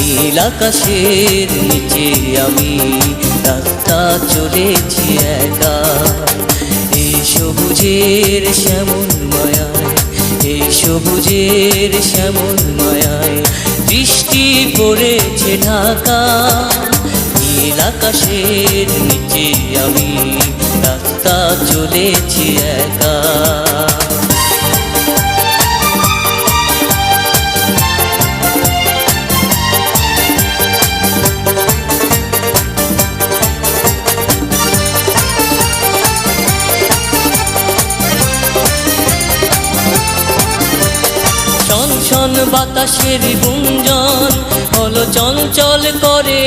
নীল আকাশের নিচে আমি রাস্তা চলেছি একা। এই সবুজের শ্যামল মায়ায়, এই সবুজের শ্যামল মায়ায় বৃষ্টি পড়েছে ঢাকা। নীল আকাশের নিচে আমি রাস্তা চলেছি একা। ছনছন বাতাসের গুঞ্জন হলো চঞ্চল করে